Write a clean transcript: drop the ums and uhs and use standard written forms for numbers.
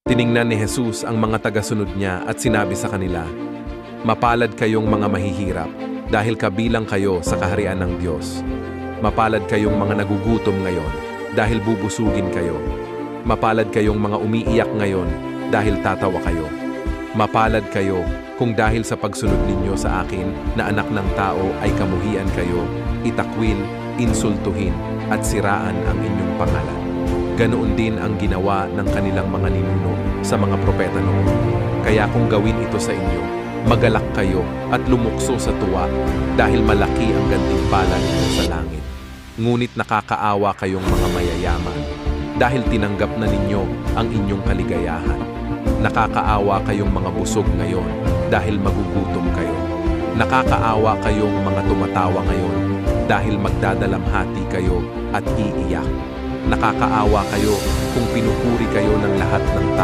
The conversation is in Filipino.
Tiningnan ni Jesus ang mga tagasunod niya at sinabi sa kanila, "Mapalad kayong mga mahihirap, dahil kabilang kayo sa kaharian ng Diyos. Mapalad kayong mga nagugutom ngayon, dahil bubusugin kayo. Mapalad kayong mga umiiyak ngayon, dahil tatawa kayo. Mapalad kayo kung dahil sa pagsunod ninyo sa akin na anak ng tao ay kamuhian kayo, itakwil, insultuhin, at siraan ang inyong pangalan. Ganoon din ang ginawa ng kanilang mga ninuno sa mga propeta noon. Kaya kung gawin ito sa inyo, magalak kayo at lumukso sa tuwa dahil malaki ang gantimpala ninyo sa langit. Ngunit nakakaawa kayong mga mayayaman dahil tinanggap na ninyo ang inyong kaligayahan. Nakakaawa kayong mga busog ngayon dahil magugutom kayo. Nakakaawa kayong mga tumatawa ngayon dahil magdadalamhati kayo at iiyak. Nakakaawa kayo kung pinupuri kayo ng lahat ng tao.